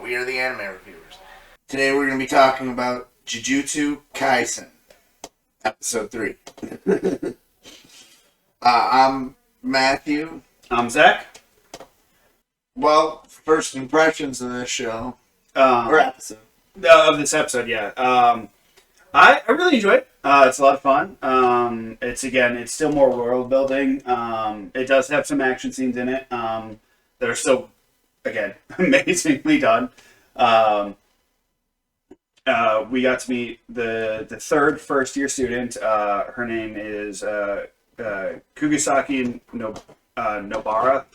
We are the anime reviewers. Today we're going to be talking about Jujutsu Kaisen, episode 3. I'm Matthew. I'm Zach. Well, first impressions of this show. Or episode. Of this episode, yeah. I really enjoy it. It's a lot of fun. It's still more world building. It does have some action scenes in it that are still, again, amazingly done. We got to meet the third first-year student. Her name is Kugisaki Nobara.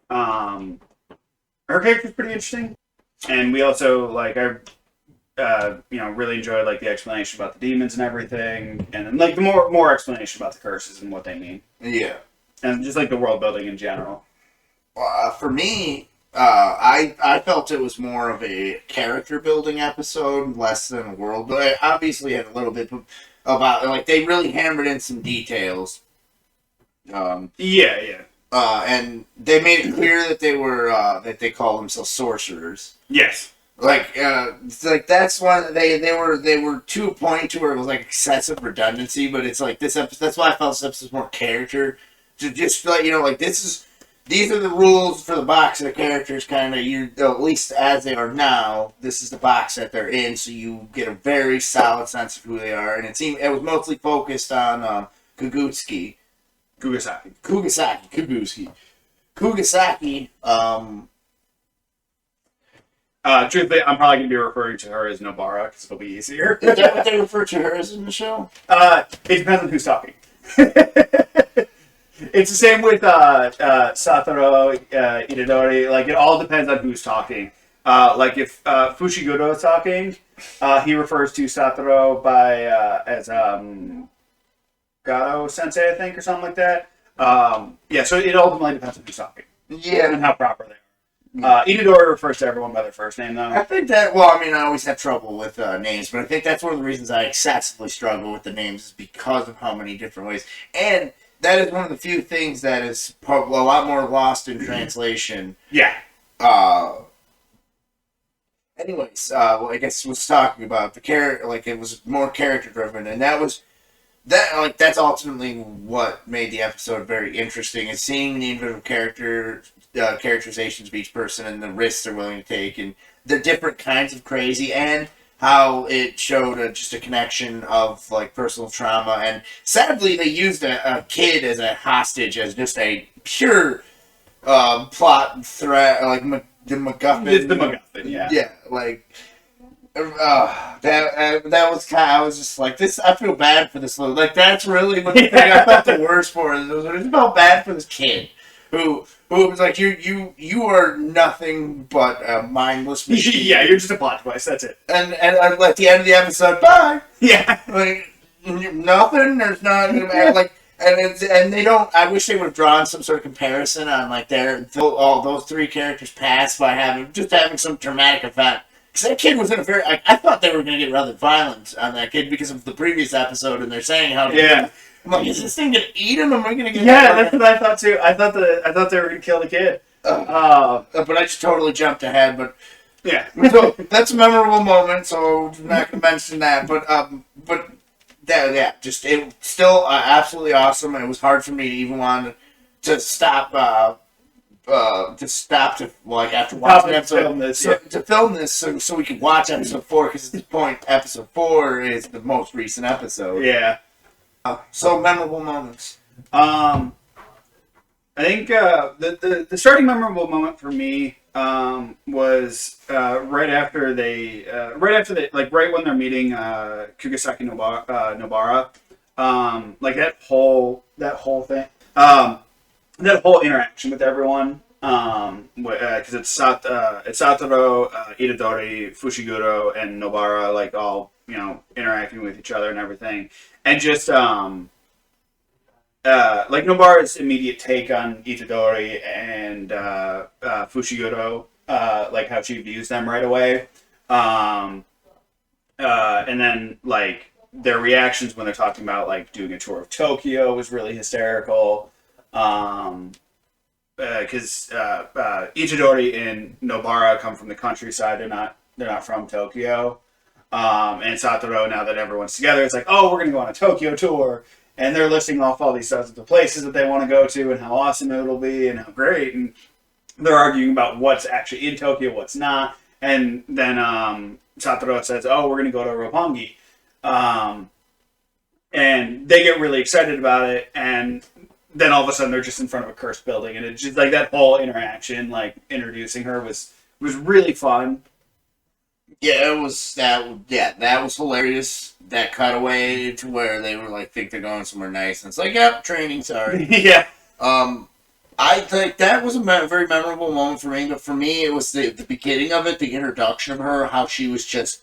Her character's pretty interesting, and we also really enjoyed the explanation about the demons and everything, and then the more explanation about the curses and what they mean. Yeah, and just the world building in general. For me, I felt it was more of a character building episode, less than a world. But it obviously had a little bit about they really hammered in some details. Yeah. And they made it clear that they were that they call themselves sorcerers. Yes. That's one they were to a point to where it was excessive redundancy, but it's this episode. That's why I felt this episode's more character to just these are the rules for the box of the characters, kind of at least as they are now. This is the box that they're in, so you get a very solid sense of who they are. And it was mostly focused on Kugisaki. Truthfully, I'm probably going to be referring to her as Nobara because it'll be easier. Is that what they refer to her as in the show? It depends on who's talking. It's the same with Satoru, Itadori. It all depends on who's talking. If Fushiguro is talking, he refers to Satoru as Gato Sensei, I think, or something like that. So it ultimately depends on who's talking. Yeah. And how proper they are. Itadori refers to everyone by their first name, though. I think that, I always have trouble with names, but I think that's one of the reasons I excessively struggle with the names is because of how many different ways. And that is one of the few things that is a lot more lost in translation. Yeah. Anyways, I guess was talking about the character, it was more character driven, and that's ultimately what made the episode very interesting, is seeing the individual characterizations of each person and the risks they're willing to take and the different kinds of crazy, and how it showed just a connection of personal trauma. And sadly, they used a kid as a hostage, as just a pure plot threat, the MacGuffin. It's the MacGuffin, yeah. Yeah, that was kind of, I was just this. I feel bad for this little. That's really what the thing I felt the worst for. I felt bad for this kid who was you are nothing but a mindless machine. Yeah, you're just a plot device. That's it. And at the end of the episode, bye. Yeah, nothing. There's not and they don't. I wish they would have drawn some sort of comparison on all those three characters' past by having some dramatic event. Because that kid was in a very... I thought they were going to get rather violent on that kid because of the previous episode, and they're saying how... Yeah. I'm is this thing going to eat him? Am I going to get... Yeah, that's what I thought, too. I thought they were going to kill the kid. But I just totally jumped ahead, but... Yeah. So, that's a memorable moment, so I'm not going to mention that. But it was still absolutely awesome, and it was hard for me to even want to stop... after watching the episode, to film this so we could watch episode 4, because at this point episode 4 is the most recent episode. Yeah. So memorable moments. I think the starting memorable moment for me was right when they're meeting Kugisaki Nobara. That whole thing. That whole interaction with everyone, because it's Satoru, Itadori, Fushiguro, and Nobara, all interacting with each other and everything, and just Nobara's immediate take on Itadori and Fushiguro, how she views them right away, and then their reactions when they're talking about doing a tour of Tokyo was really hysterical. because Itadori and Nobara come from the countryside. They're not from Tokyo. And Satoru, now that everyone's together, it's like, oh, we're going to go on a Tokyo tour. And they're listing off all these dozens of places that they want to go to and how awesome it'll be and how great. And they're arguing about what's actually in Tokyo, what's not. And then Satoru says, oh, we're going to go to Roppongi. And they get really excited about it. And then all of a sudden they're just in front of a cursed building. And it's just like that whole interaction, like introducing her was really fun. Yeah, it was that. Yeah, that was hilarious. That cutaway to where they were like, think they're going somewhere nice, and it's like, yep, training. Sorry. Yeah. I think that was a very memorable moment for me. But for me, it was the beginning of it, the introduction of her, how she was just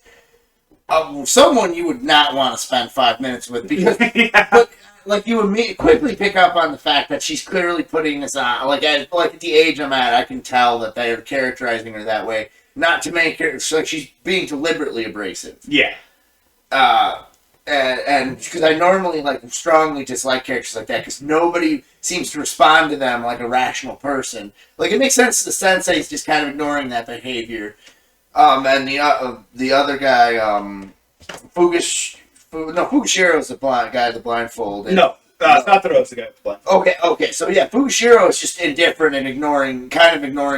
someone you would not want to spend 5 minutes with because, Yeah. but like you would quickly pick up on the fact that she's clearly putting this on. Like at the age I'm at, I can tell that they are characterizing her that way. Not to make her like she's being deliberately abrasive. Yeah. And because I normally like strongly dislike characters like that because nobody seems to respond to them like a rational person. Like it makes sense the sensei's just kind of ignoring that behavior. And the other guy, Fugishiro's the blind guy, the blindfold. No, Satoru's the guy with the blind. Okay. So yeah, Fugishiro is just indifferent and ignoring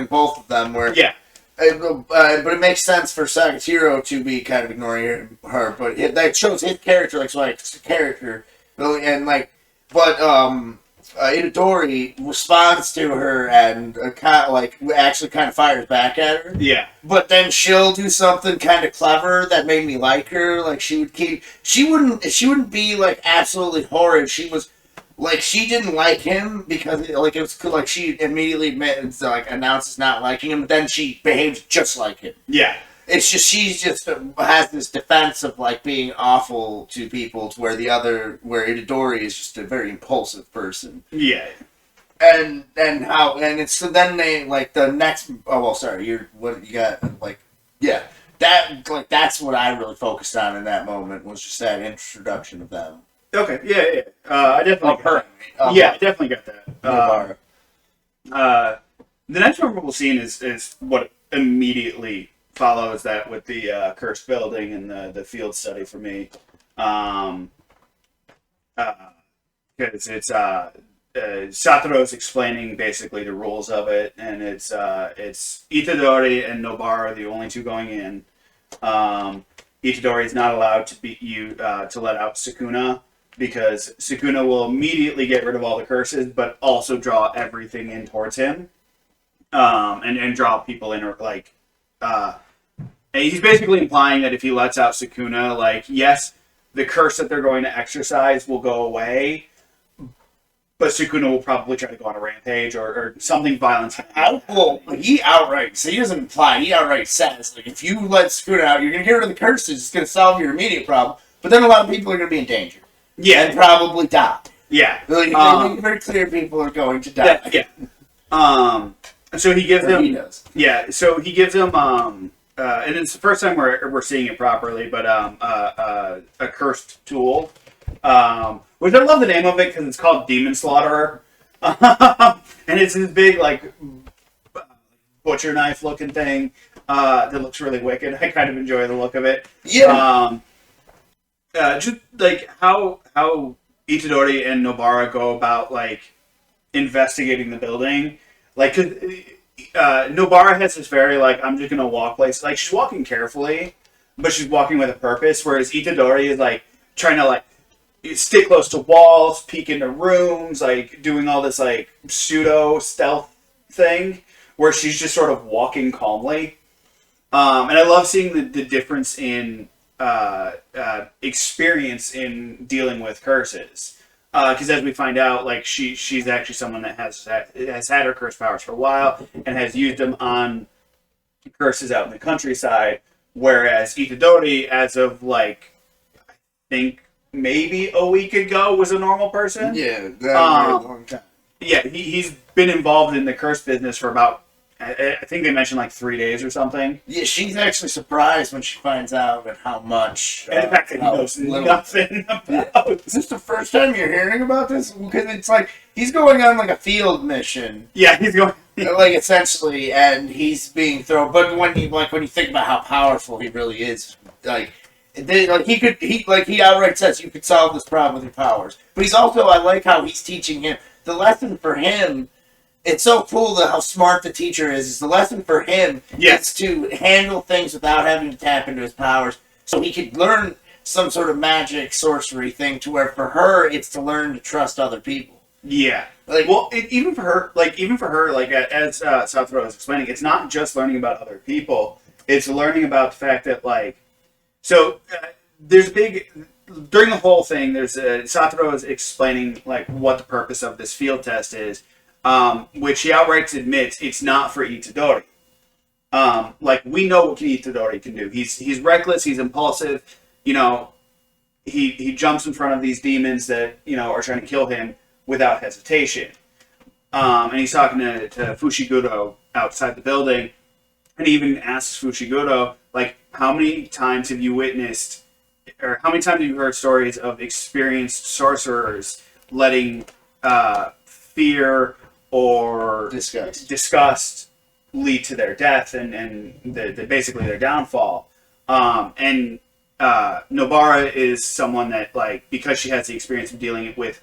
both of them. Where Yeah. But it makes sense for Sagatiro to be kind of ignoring her, but that shows his character, like character, and Itadori responds to her and actually kind of fires back at her. Yeah. But then she'll do something kind of clever that made me like her. Like she wouldn't be like absolutely horrid. She was. Like, she didn't like him because, like, it was like she immediately announces not liking him, but then she behaves just like him. Yeah. It's just, she just has this defense of, like, being awful to people to where where Itadori is just a very impulsive person. Yeah. And it's, so then they, like, the next, what you got, like, yeah. That's what I really focused on in that moment, was just that introduction of them. Okay. Yeah. I definitely got that. I definitely got that. The next memorable scene is what immediately follows that with the cursed building and the field study for me. Because it's Satoru's explaining basically the rules of it, and it's Itadori and Nobara are the only two going in. Itadori is not allowed to let out Sukuna, because Sukuna will immediately get rid of all the curses, but also draw everything in towards him, and draw people in, and he's basically implying that if he lets out Sukuna, like, yes, the curse that they're going to exercise will go away, but Sukuna will probably try to go on a rampage or something violent. He outright says, like, if you let Sukuna out, you're going to get rid of the curses, it's going to solve your immediate problem, but then a lot of people are going to be in danger. Yeah. And probably die. Yeah. Like, they make it very clear people are going to die. Yeah. So he gives him... He does. Yeah, so he gives him... and it's the first time we're seeing it properly, but a cursed tool. Which I love the name of it because it's called Demon Slaughterer. And it's this big, like, butcher knife looking thing that looks really wicked. I kind of enjoy the look of it. Yeah. Just like how Itadori and Nobara go about like investigating the building, like 'cause, Nobara has this very like, I'm just gonna walk places, like she's walking carefully, but she's walking with a purpose. Whereas Itadori is like trying to like stick close to walls, peek into rooms, like doing all this like pseudo stealth thing, where she's just sort of walking calmly. And I love seeing the difference in experience in dealing with curses, because as we find out, like she's actually someone that has had her curse powers for a while and has used them on curses out in the countryside, whereas Itadori, as of like I think maybe a week ago, was a normal person. Yeah, that was a long time. Yeah, he's been involved in the curse business for about I think they mentioned like 3 days or something. Yeah, she's actually surprised when she finds out at how much. And the fact that he knows nothing about. Is this the first time you're hearing about this? Because it's like he's going on like a field mission. Yeah, he's going. Like essentially, and he's being thrown. But when you think about how powerful he really is, he outright says you could solve this problem with your powers. But he's also, I like how he's teaching him the lesson for him. It's so cool how smart the teacher is the lesson for him. Yes. Is to handle things without having to tap into his powers, so he could learn some sort of magic sorcery thing. To where for her, it's to learn to trust other people. Yeah. Like, well, even for her, as Satoru was explaining, it's not just learning about other people. It's learning about the fact that there's during the whole thing. There's Satoru is explaining like what the purpose of this field test is. Which he outright admits it's not for Itadori. We know what Itadori can do. He's reckless. He's impulsive. He jumps in front of these demons that are trying to kill him without hesitation. And he's talking to Fushiguro outside the building, and he even asks Fushiguro how many times have you witnessed, or how many times have you heard stories of experienced sorcerers letting fear or disgust lead to their death and basically their downfall. And Nobara is someone that because she has the experience of dealing with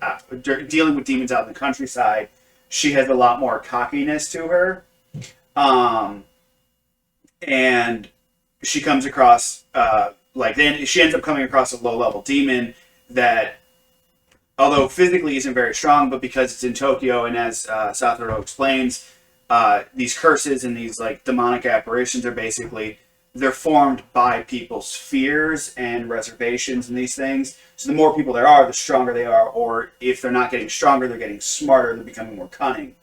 demons out in the countryside, she has a lot more cockiness to her. And she comes across then she ends up coming across a low-level demon that, although physically isn't very strong, but because it's in Tokyo, and as Satoru explains, these curses and these demonic apparitions are they're formed by people's fears and reservations and these things. So the more people there are, the stronger they are, or if they're not getting stronger, they're getting smarter, they're becoming more cunning.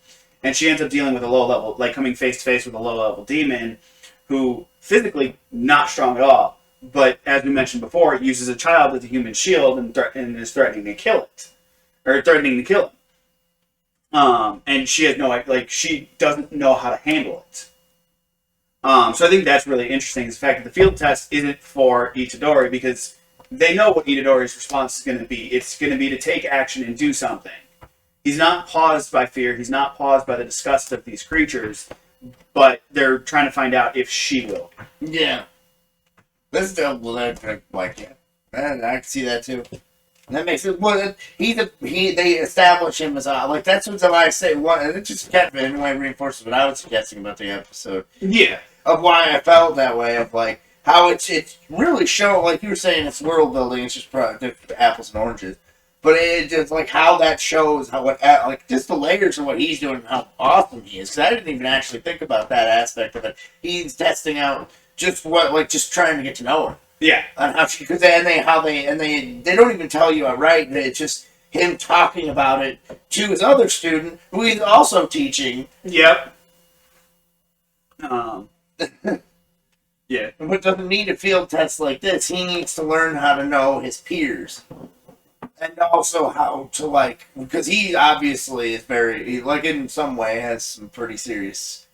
And she ends up dealing with a low-level, coming face-to-face with a low-level demon who physically not strong at all, but as we mentioned before, it uses a child as a human shield and is threatening to kill it. Or threatening to kill him. And she has she doesn't know how to handle it. So I think that's really interesting, is the fact that the field test isn't for Itadori, because they know what Itadori's response is going to be. It's going to be to take action and do something. He's not paused by fear. He's not paused by the disgust of these creatures, but they're trying to find out if she will. Yeah. That's double that. I can see that too. That makes it. Well, they establish him as that's what I say. And it just kept anyway reinforces what I was suggesting about the episode. Yeah. Of why I felt that way. Of how it's really show, like you were saying, it's world building. It's just apples and oranges. But it just how that shows how just the layers of what he's doing and how awesome he is. Because I didn't even actually think about that aspect of it. He's testing out just just trying to get to know her. Yeah. On how she, because they don't even tell you outright. It's just him talking about it to his other student who he's also teaching. Yep. Yeah. But doesn't need a field test like this. He needs to learn how to know his peers. And also how to because he obviously is very in some way has some pretty serious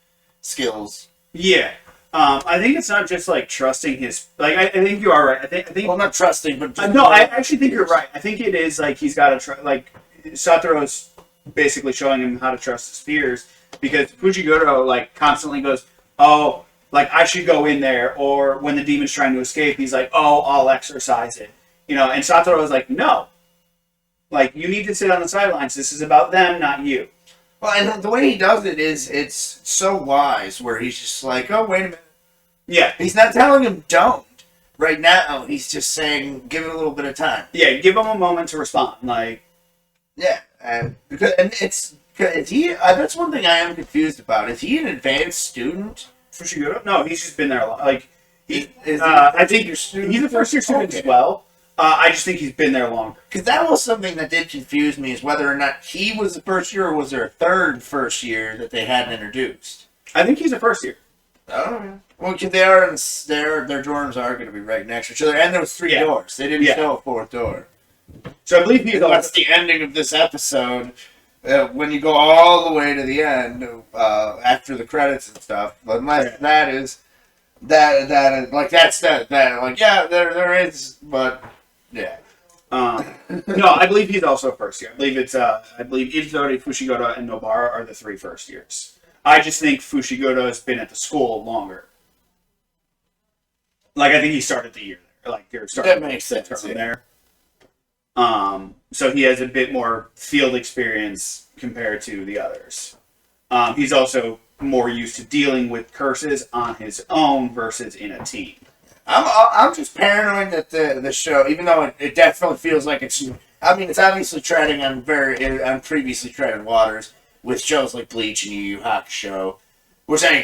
skills. Yeah, I think it's not just trusting his. I think you are right. I think. Well, not trusting, but just no. I actually think you're right. I think it is he's got to trust. Satoru's basically showing him how to trust his peers, because Fujiguro constantly goes, "Oh, I should go in there," or when the demon's trying to escape, he's like, "Oh, I'll exorcise it," And Satoru is like, "No. You need to sit on the sidelines. This is about them, not you." Well, and the way he does it is, it's so wise, where he's just oh, wait a minute. Yeah. He's not telling him don't. Right now, he's just saying, give it a little bit of time. Yeah, give him a moment to respond. Yeah, and is he, that's one thing I am confused about. Is he an advanced student? Fushiguro? No, he's just been there a lot. I think he's a first-year student as well. I just think he's been there longer. Because that was something that did confuse me, is whether or not he was the first year, or was there a third first year that they hadn't introduced? I think he's a first year. Oh, yeah. Well, because they are their dorms are going to be right next to each other, and there was 3 doors. They didn't show a 4th door. So I believe that's the ending of this episode. when you go all the way to the end, after the credits and stuff, unless that is like that's that like yeah there is, but yeah. No, I believe he's also first year. I believe Itadori, Fushiguro, and Nobara are the 3 first years. I just think Fushiguro has been at the school longer. Like I think he started the year there. Like you're starting That makes sense there. So he has a bit more field experience compared to the others. He's also more used to dealing with curses on his own versus in a team. I'm just paranoid that the show, even though it definitely feels like it's obviously treading on previously treaded waters with shows like Bleach and Yu Yu Hakusho, which I'm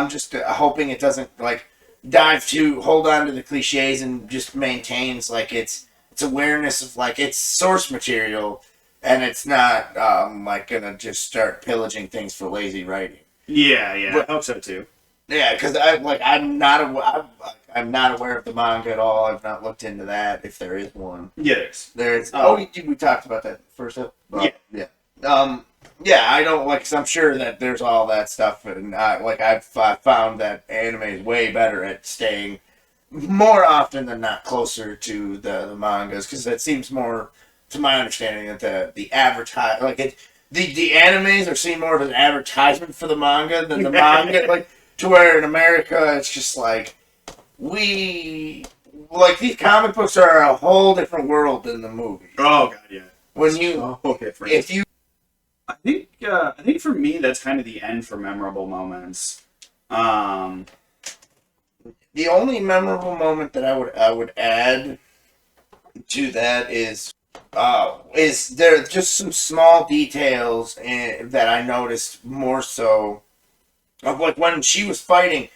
just hoping it doesn't like hold on to the cliches and just maintains like its awareness of like its source material, and it's not like gonna just start pillaging things for lazy writing. Yeah, but, I hope so too. Yeah, because I'm not aware of the manga at all. I've not looked into that if there is one. Yeah, there's. We talked about that first up. Yeah. Yeah, I don't like. Cause I'm sure that there's all that stuff, and I've found that anime is way better at staying more often than not closer to the mangas, because it seems more, to my understanding, that the advertise the animes are seen more of an advertisement for the manga than the manga to where in America it's just like these comic books are a whole different world than the movie. Oh god, yeah. I think for me that's kind of the end for memorable moments. The only memorable moment that I would add to that is there just some small details that I noticed more so of like when she was fighting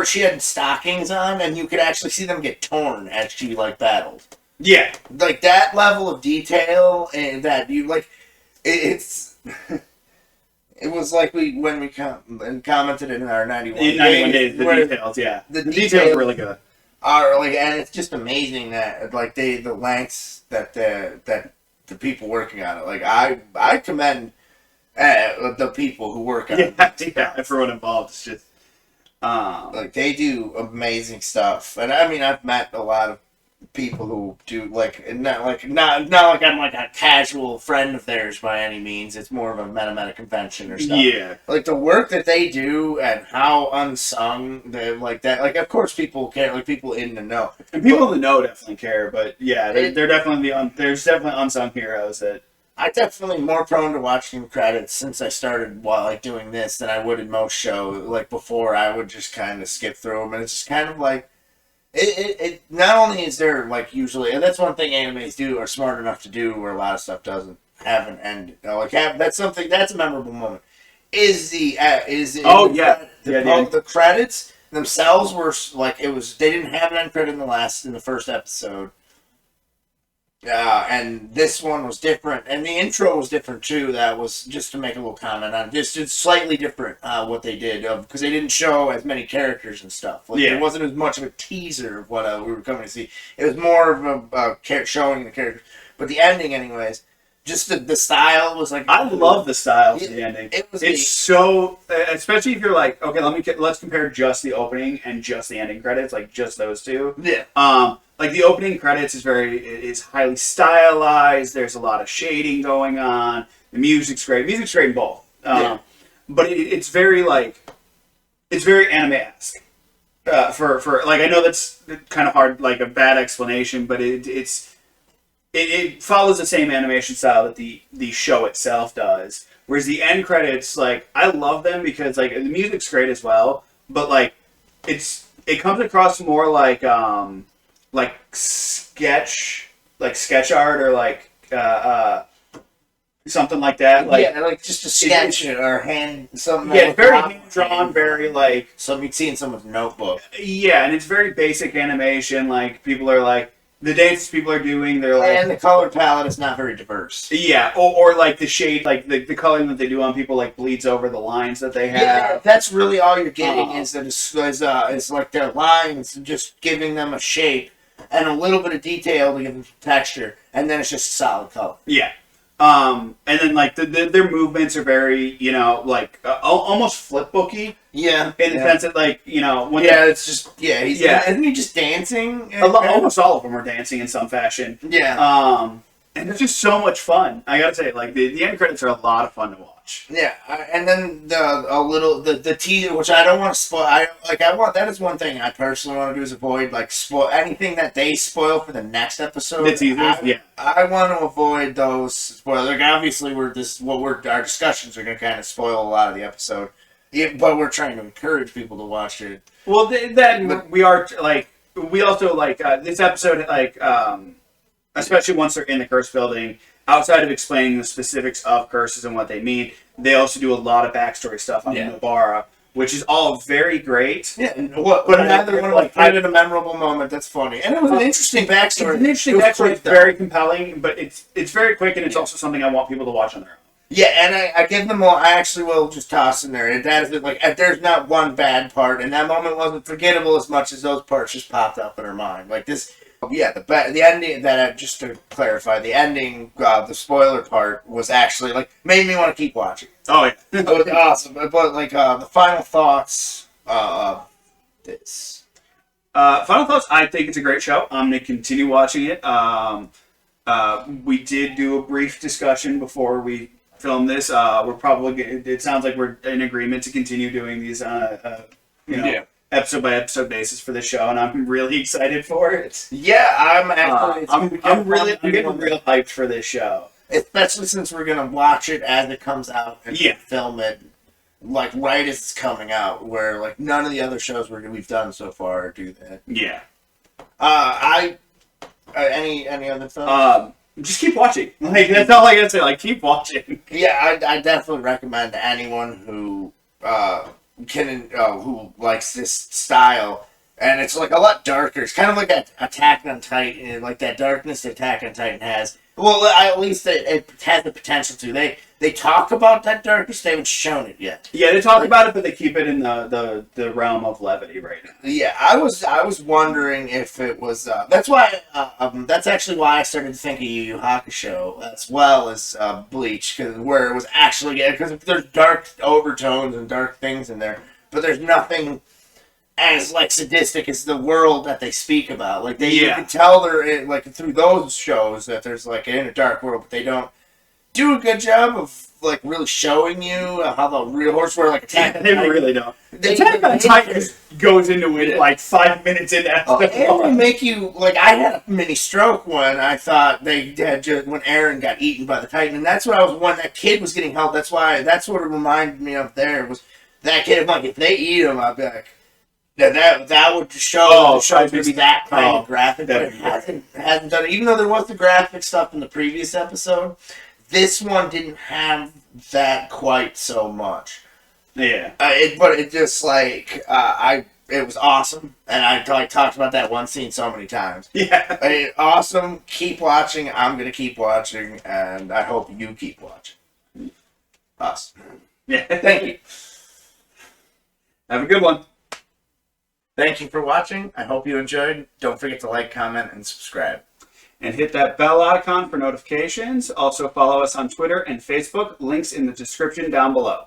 she had stockings on and you could actually see them get torn as she battled. Yeah, like that level of detail, and that you it's. It was like when we commented in our 91 days, the details, yeah. The details are really good. And it's just amazing that the lengths that the people working on it. I commend the people who work on it. Yeah, everyone involved. It's just they do amazing stuff, and I've met a lot of people who do not like I'm like a casual friend of theirs by any means. It's more of a meta convention or stuff. Yeah, the work that they do and how unsung they that. Of course, people care. People in the know, and people in the know definitely care. But yeah, they're definitely there's definitely unsung heroes that. I'm definitely more prone to watching credits since I started doing this than I would in most shows. Before, I would just kind of skip through them, and it's just kind of It not only is there usually, and that's one thing animes are smart enough to do where a lot of stuff doesn't have an end. That's a memorable moment. The credits themselves were they didn't have an end credit in the first episode. And this one was different, and the intro was different too. That was just to make a little comment on this. It's slightly different what they did because they didn't show as many characters and stuff. It wasn't as much of a teaser of what we were coming to see. It was more of a showing the characters. But the ending, anyways, just the style was I love the style of the ending. It's so, especially if you're okay, let's compare just the opening and just the ending credits, just those two. Yeah. The opening credits is highly stylized. There's a lot of shading going on. The music's great. Music's great in both. But it's very it's very anime-esque. For I know that's kind of hard, a bad explanation, but it follows the same animation style that the show itself does. Whereas the end credits, I love them because the music's great as well, but it comes across more sketch art or something like that. Just a sketch or hand something. Yeah, very hand drawn, very something you'd see in someone's notebook. Yeah, and it's very basic animation. People are the dances people are doing. They're and the color palette is not very diverse. Yeah, or the shade, the coloring that they do on people bleeds over the lines that they have. Yeah, that's really all you're getting is their lines, just giving them a shape and a little bit of detail to give them some texture, and then it's just solid color. Yeah. And then like their movements are very, like almost flip booky Yeah. in the sense that like when it's just isn't he just dancing? almost all of them are dancing in some fashion. Yeah. And it's just so much fun. I gotta say, like the end credits are a lot of fun to watch. Yeah, and then the teaser, which I don't want to spoil. That is one thing I personally want to do is avoid spoil anything that they spoil for the next episode. The teasers, I want to avoid those spoilers. Like obviously, our discussions are going to kind of spoil a lot of the episode, but we're trying to encourage people to watch it. Well, we are we also this episode especially once they're in the curse building. Outside of explaining the specifics of curses and what they mean, they also do a lot of backstory stuff on Nobara, which is all very great. Yeah, but another one a memorable moment that's funny, and it was an interesting backstory. It's an interesting backstory. It's very compelling, but it's very quick, and it's also something I want people to watch on their own. Yeah, and I give them all. I actually will just toss in there. And that is there's not one bad part, and that moment wasn't forgettable as much as those parts just popped up in her mind. Like this. Yeah, the ending, just to clarify, the ending, the spoiler part was actually, made me want to keep watching. Oh, yeah. It was awesome. But, the final thoughts of this. Final thoughts, I think it's a great show. I'm going to continue watching it. We did do a brief discussion before we filmed this. We're probably, it sounds like we're in agreement to continue doing these, episode by episode basis for this show, and I'm really excited for it. Yeah, I'm actually. I'm getting real hyped for this show, especially since we're gonna watch it as it comes out and film it right as it's coming out. Where none of the other shows we've done so far do that. Yeah. Any other thoughts? Just keep watching. That's all I gotta say. Keep watching. Yeah, I definitely recommend to anyone who who likes this style, and it's a lot darker. It's kind of like that Attack on Titan, that darkness that Attack on Titan has. Well, at least it has the potential to. They talk about that darkness. They haven't shown it yet. Yeah, they talk about it, but they keep it in the realm of levity right now. Yeah, I was wondering if it was. That's why. That's actually why I started to think of Yu Yu Hakusho as well as Bleach, where it was actually because there's dark overtones and dark things in there, but there's nothing as sadistic as the world that they speak about. You can tell they're through those shows that there's in a dark world, but they don't do a good job of really showing you how the real horse were Attack on Titan. They really don't. Attack on Titan goes into it 5 minutes in episode. And they make you I had a mini stroke when I thought they had when Eren got eaten by the Titan, and that's what I was when that kid was getting held. That's what it reminded me of. There was that kid. If they eat him, I'd be like. That would show the show to be that kind of graphic, but it hasn't done it. Even though there was the graphic stuff in the previous episode, this one didn't have that quite so much. Yeah. But it just it was awesome, and I talked about that one scene so many times. Yeah. Awesome. Keep watching. I'm gonna keep watching, and I hope you keep watching. Us. Yeah. Thank you. Have a good one. Thank you for watching. I hope you enjoyed. Don't forget to like, comment, and subscribe. And hit that bell icon for notifications. Also follow us on Twitter and Facebook. Links in the description down below.